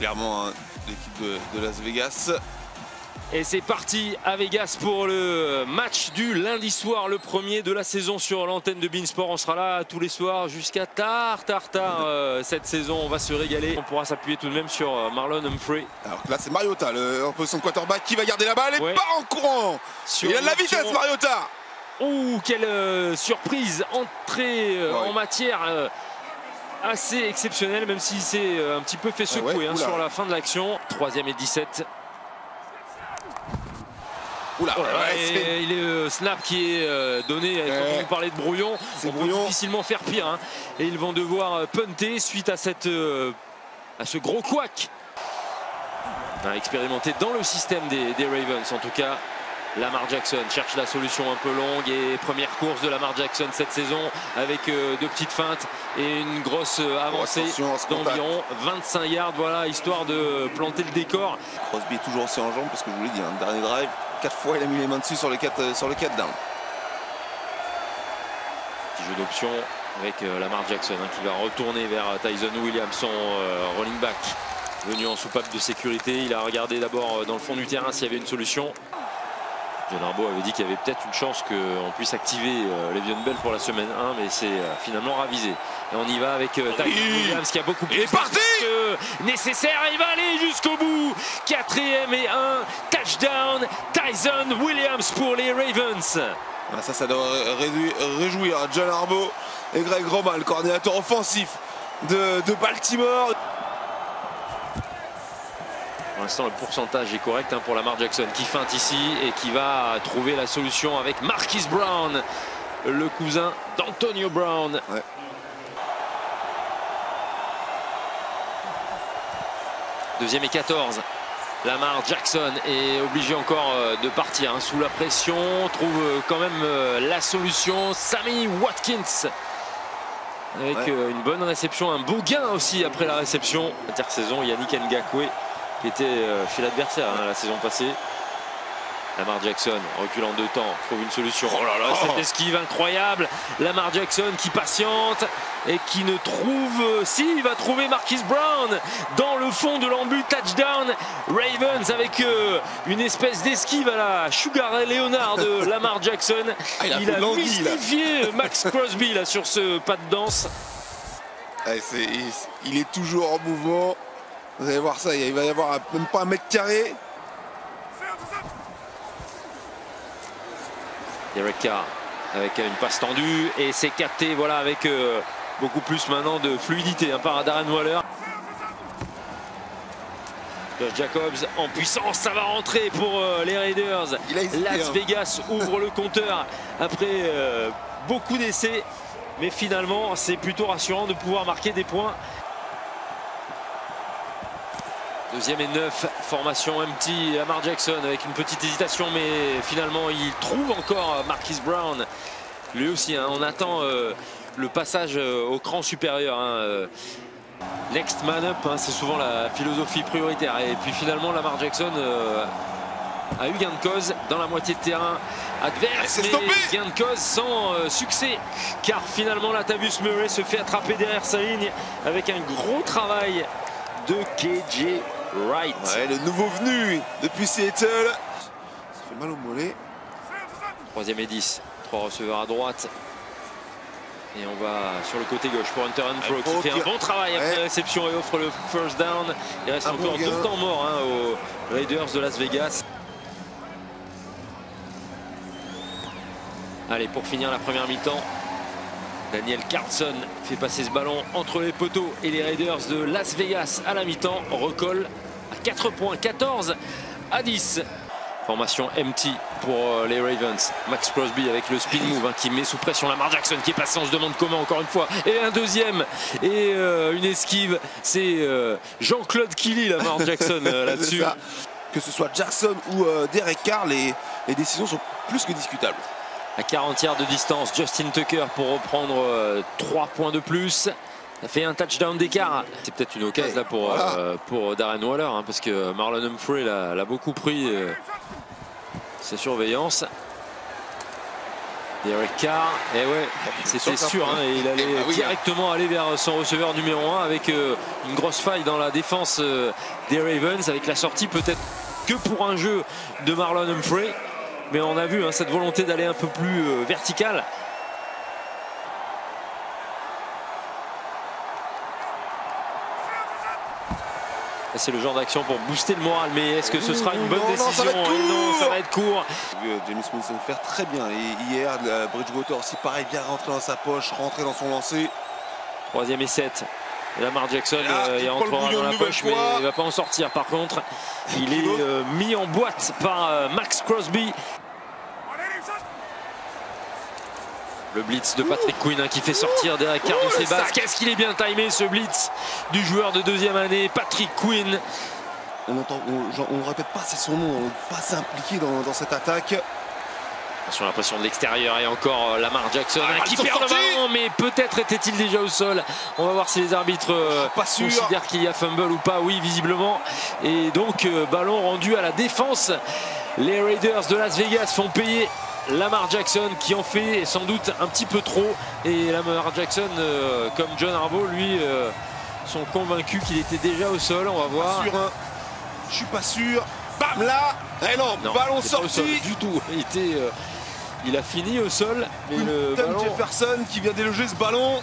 clairement hein, l'équipe de Las Vegas. Et c'est parti à Vegas pour le match du lundi soir, le premier de la saison sur l'antenne de Beansport. On sera là tous les soirs jusqu'à tard cette saison. On va se régaler. On pourra s'appuyer tout de même sur Marlon Humphrey. Alors là c'est Mariota en position de quarterback qui va garder la balle et ouais. Pas en courant. Il a de la vitesse Mariota. Ouh, quelle surprise, entrée en matière assez exceptionnelle, même s'il s'est un petit peu fait secouer sur la fin de l'action. 3e et 17. Oula, il est le snap qui est donné. Quand on parlait de brouillon, on peut difficilement faire pire. Hein. Et ils vont devoir punter suite à ce gros couac. Expérimenté dans le système des Ravens en tout cas. Lamar Jackson cherche la solution un peu longue et première course de Lamar Jackson cette saison avec deux petites feintes et une grosse avancée d'environ 25 yards, voilà, histoire de planter le décor. Crosby est toujours aussi en jambes parce que je vous l'ai dit, dernier drive, 4 fois il a mis les mains dessus sur le 4 down. Petit jeu d'option avec Lamar Jackson qui va retourner vers Tyson Williams, son running back venu en soupape de sécurité. Il a regardé d'abord dans le fond du terrain s'il y avait une solution. John Harbaugh avait dit qu'il y avait peut-être une chance qu'on puisse activer Le'Veon Bell pour la semaine 1, mais c'est finalement ravisé. Et on y va avec Tyson Williams qui a beaucoup plus que nécessaire. Il va aller jusqu'au bout. 4e et 1. Touchdown. Tyson Williams pour les Ravens. Ça doit réjouir John Harbaugh et Greg Roman, le coordinateur offensif de Baltimore. Pour l'instant, le pourcentage est correct pour Lamar Jackson qui feinte ici et qui va trouver la solution avec Marquise Brown, le cousin d'Antonio Brown. Ouais. Deuxième et 14. Lamar Jackson est obligé encore de partir sous la pression. Trouve quand même la solution. Sammy Watkins avec une bonne réception, un beau gain aussi après la réception. Intersaison, Yannick Ngakoue qui était chez l'adversaire la saison passée. Lamar Jackson recule en 2 temps, trouve une solution. Oh là là, cette esquive incroyable. Lamar Jackson qui patiente et qui ne trouve... Si, il va trouver Marquise Brown dans le fond de l'embut. Touchdown Ravens avec une espèce d'esquive à la Sugar Ray Leonard de Lamar Jackson. Il a mystifié Max Crosby là, sur ce pas de danse. Il est toujours en mouvement. Vous allez voir ça, il va y avoir même pas 1 mètre carré. Derek Carr avec une passe tendue et c'est capté voilà, avec beaucoup plus maintenant de fluidité par Darren Waller. Josh Jacobs en puissance, ça va rentrer pour les Raiders. Las Vegas ouvre le compteur après beaucoup d'essais, mais finalement c'est plutôt rassurant de pouvoir marquer des points. 2e et 9, formation empty, Lamar Jackson avec une petite hésitation, mais finalement il trouve encore Marquise Brown. Lui aussi, on attend le passage au cran supérieur. Next man up, c'est souvent la philosophie prioritaire. Et puis finalement Lamar Jackson a eu gain de cause dans la moitié de terrain adverse, mais gain de cause sans succès, car finalement Latavius Murray se fait attraper derrière sa ligne avec un gros travail de KJ Wright. Le nouveau venu depuis Seattle. Ça fait mal au mollet. 3e et 10. 3 receveurs à droite. Et on va sur le côté gauche pour Hunter Renfrow qui fait un bon travail après la réception et offre le first down. Il reste encore 2 temps morts aux Raiders de Las Vegas. Allez, pour finir la première mi-temps, Daniel Carlson fait passer ce ballon entre les poteaux et les Raiders de Las Vegas à la mi-temps recolle à 4 points, 14 à 10. Formation empty pour les Ravens. Max Crosby avec le speed move qui met sous pression Lamar Jackson qui est passé, on se demande comment encore une fois. Et un deuxième et une esquive. C'est Jean-Claude Killy, Lamar Jackson là-dessus. Que ce soit Jackson ou Derek Carr, les décisions sont plus que discutables. À 40 yards de distance, Justin Tucker pour reprendre 3 points de plus. Ça fait un touchdown d'écart. C'est peut-être une occasion là pour Darren Waller, parce que Marlon Humphrey l'a beaucoup pris sa surveillance. Derek Carr, et ouais, c'était sûr, hein, il allait directement aller vers son receveur numéro 1 avec une grosse faille dans la défense des Ravens, avec la sortie peut-être que pour un jeu de Marlon Humphrey, mais on a vu cette volonté d'aller un peu plus verticale. C'est le genre d'action pour booster le moral, mais est-ce que ce sera une bonne décision? Non, ça va être court. James Winston faire très bien. Et hier, Bridgewater aussi pareil, bien rentré dans sa poche, rentré dans son lancer. 3e et 7. Lamar Jackson il rentrera dans la poche, mais il ne va pas en sortir. Par contre, il est mis en boîte par Max Crosby. Le blitz de Patrick Queen qui fait sortir Derek Carr de ses bases. Qu'est-ce qu'il est bien timé ce blitz du joueur de 2e année, Patrick Queen. On ne répète pas, c'est son nom, pas assez impliqué dans cette attaque. Sur la pression de l'extérieur et encore Lamar Jackson qui perd le ballon, mais peut-être était-il déjà au sol. On va voir si les arbitres considèrent qu'il y a fumble ou pas. Oui, visiblement. Et donc ballon rendu à la défense. Les Raiders de Las Vegas font payer Lamar Jackson qui en fait sans doute un petit peu trop, et Lamar Jackson comme John Harbaugh lui sont convaincus qu'il était déjà au sol. On va voir. Je suis pas sûr. Bam là. Eh non, ballon sorti du tout. Il a fini au sol, mais le ballon... Jefferson qui vient déloger ce ballon.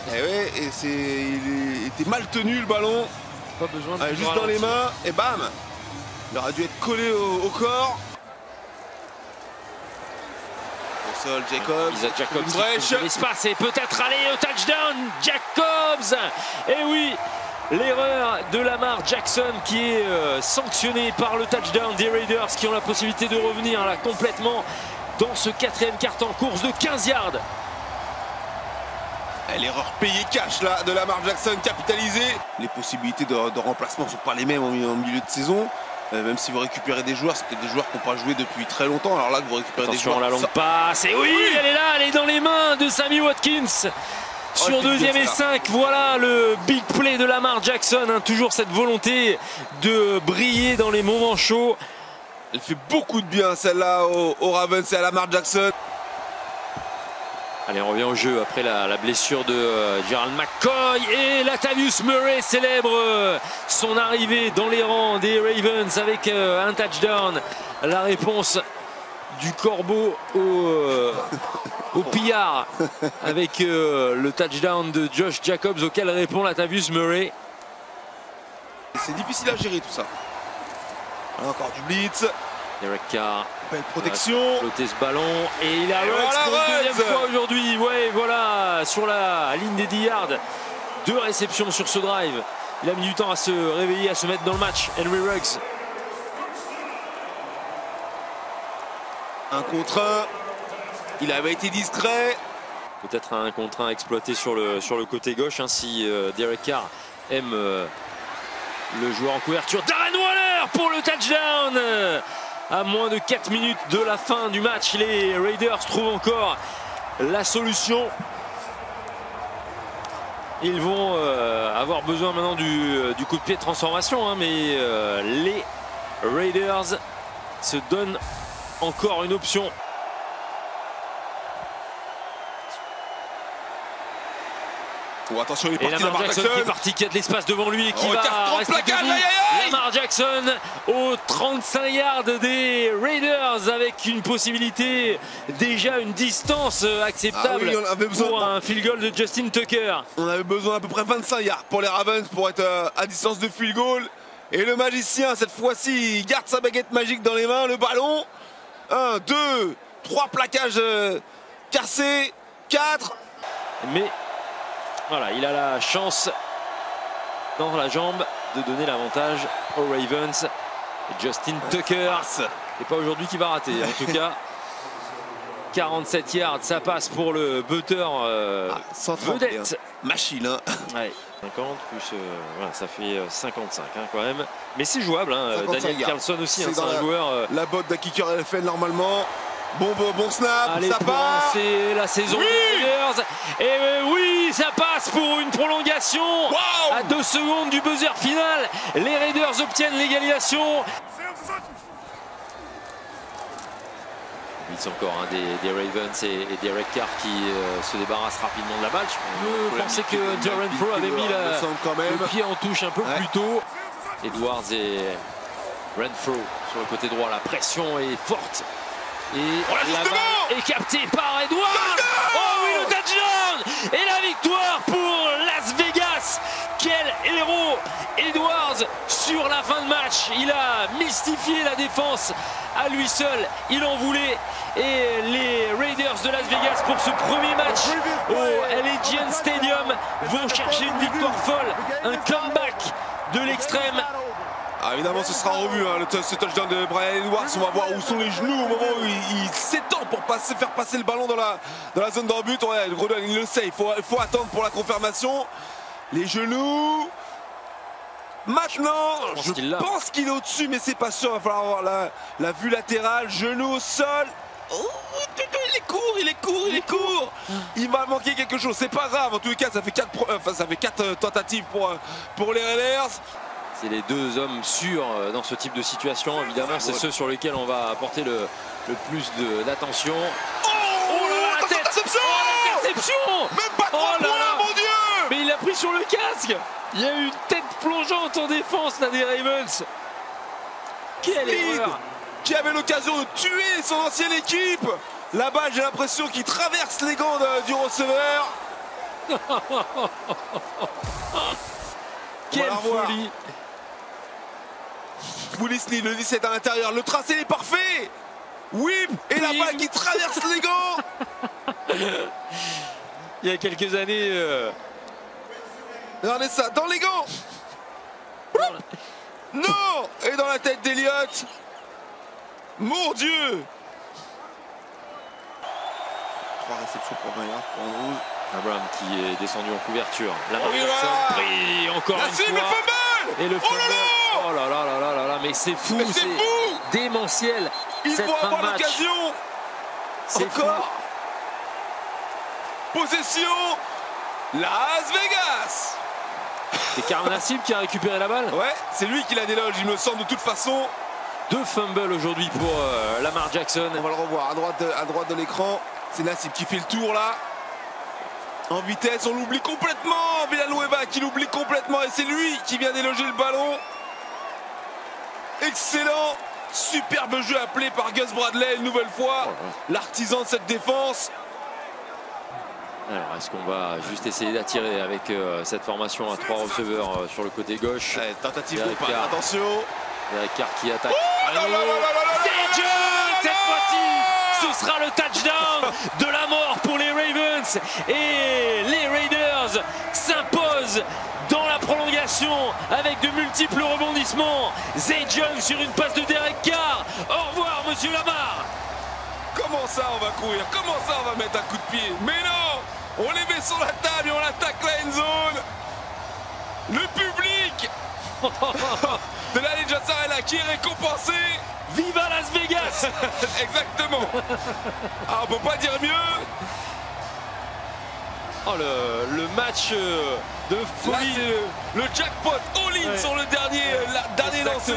Et ouais, et il était mal tenu le ballon. Pas besoin de juste dans les mains et bam. Il aurait dû être collé au corps. Sol, Jacobs, Isaac Jacobs, l'espace et peut-être aller au touchdown. Jacobs, et oui, l'erreur de Lamar Jackson qui est sanctionnée par le touchdown des Raiders qui ont la possibilité de revenir là complètement dans ce 4e quart-temps, course de 15 yards. L'erreur payée cash là de Lamar Jackson, capitalisée. Les possibilités de remplacement ne sont pas les mêmes en milieu de saison. Même si vous récupérez des joueurs, c'est peut-être des joueurs qui n'ont pas joué depuis très longtemps. Alors là que vous récupérez des joueurs. La longue passe, et oui, elle est là, elle est dans les mains de Sammy Watkins. Sur 2e et 5, voilà le big play de Lamar Jackson. Toujours cette volonté de briller dans les moments chauds. Elle fait beaucoup de bien celle-là au Ravens et à Lamar Jackson. Allez, on revient au jeu après la blessure de Gerald McCoy, et Latavius Murray célèbre son arrivée dans les rangs des Ravens avec un touchdown. La réponse du corbeau au pillard avec le touchdown de Josh Jacobs auquel répond Latavius Murray. C'est difficile à gérer tout ça. Encore du blitz. Derek Carr, belle protection, flotter ce ballon, et il a pour une 2e fois aujourd'hui. Ouais, voilà, sur la ligne des 10 yards. 2 réceptions sur ce drive. Il a mis du temps à se réveiller, à se mettre dans le match. Henry Ruggs. 1 contre 1. Il avait été discret. Peut-être un contre 1 exploité sur le côté gauche, si Derek Carr aime le joueur en couverture. Darren Waller pour le touchdown. À moins de 4 minutes de la fin du match, les Raiders trouvent encore la solution. Ils vont avoir besoin maintenant du coup de pied de transformation, mais les Raiders se donnent encore une option. Oh, attention, il est parti. Et Lamar Jackson qui est parti, qui a de l'espace devant lui et qui va rester debout. Lamar Jackson aux 35 yards des Raiders avec une possibilité, déjà une distance acceptable pour un field goal de Justin Tucker. On avait besoin à peu près 25 yards pour les Ravens pour être à distance de field goal. Et le magicien, cette fois-ci, il garde sa baguette magique dans les mains, le ballon. 1, 2, 3 plaquages cassés, 4. Mais voilà, il a la chance dans la jambe de donner l'avantage aux Ravens. Justin Tucker, c'est pas aujourd'hui qu'il va rater. En tout cas, 47 yards, ça passe pour le buteur vedette. Machine. Ouais, 50 plus, voilà, ça fait 55 quand même. Mais c'est jouable. Daniel Carlson aussi, c'est un joueur. La botte d'un kicker LFL normalement. Bon snap, allez, ça passe. C'est la saison des Raiders. Et oui, ça passe pour une prolongation. À 2 secondes du buzzer final. Les Raiders obtiennent l'égalisation. blitz encore hein, des Ravens et Derek Carr qui se débarrasse rapidement de la balle. Je pensais que Renfro avait mis le pied en touche un peu plus tôt. Edwards et Renfro sur le côté droit, la pression est forte. Et la balle est captée par Edwards. Oh oui, le touchdown et la victoire pour Las Vegas. Quel héros Edwards sur la fin de match. Il a mystifié la défense à lui seul. Il en voulait. Et les Raiders de Las Vegas pour ce premier match au Allegiant Stadium vont chercher une victoire folle. Un comeback de l'extrême. Ah, évidemment, ce sera revu, hein, ce touchdown de Bryan Edwards. On va voir où sont les genoux au moment où il s'étend pour faire passer le ballon dans la zone d'en but. Ouais, Grodon, il le sait, il faut attendre pour la confirmation. Les genoux. Maintenant, je pense qu'il est au-dessus, mais c'est pas sûr. Il va falloir avoir la vue latérale. Genou au sol. Oh, il est court. Il va manquer quelque chose. C'est pas grave. En tous les cas, ça fait 4 tentatives pour les Raiders. C'est les deux hommes sûrs dans ce type de situation. Évidemment, c'est ceux sur lesquels on va apporter le plus d'attention. Oh là là, interception! Même pas 3 points, mon Dieu! Mais il a pris sur le casque. Il y a eu une tête plongeante en défense là des Ravens. Quelle erreur! Qui avait l'occasion de tuer son ancienne équipe. La balle, j'ai l'impression qu'il traverse les gants du receveur. Quelle folie! Willis Lee, le 17 à l'intérieur, le tracé est parfait. Whip et la balle qui traverse les gants. Il y a quelques années. Regardez ça, dans les gants. Non. Et dans la tête d'Elliott. Mon Dieu. 3 réceptions pour 20 yards, pour un rouge. Abraham qui est descendu en couverture. La marque pris encore une fois. Le fumble. Et le fumble. Oh là là là là là là, mais c'est fou, c'est démentiel. Il faut avoir l'occasion. Encore. Possession. Las Vegas. C'est Carl Nassib qui a récupéré la balle. Ouais, c'est lui qui la déloge, il me semble, de toute façon. 2 fumbles aujourd'hui pour Lamar Jackson. On va le revoir à droite de l'écran. C'est Nassib qui fait le tour là. En vitesse, on l'oublie complètement. Villanueva qui l'oublie complètement. Et c'est lui qui vient déloger le ballon. Excellent. Superbe jeu appelé par Gus Bradley une nouvelle fois. L'artisan de cette défense. Alors, est-ce qu'on va juste essayer d'attirer avec cette formation à 3 receveurs sur le côté gauche? Allez, tentative de pas. Attention. Derek Carr qui attaque. C'est cette fois-ci, ce sera le touchdown de la mort pour les Ravens. Et les Raiders s'imposent dans la prolongation avec de multiples rebondissements. Zay Jones sur une passe de Derek Carr. Au revoir, monsieur Lamar. Comment ça on va courir? Comment ça on va mettre un coup de pied? Mais non! On les met sur la table et on attaque la end zone. Le public de la Legion Arena qui est récompensé. Viva Las Vegas. Exactement. Ah, on peut pas dire mieux. Oh, le match de folie. Là, le jackpot all-in sur le dernier lancé.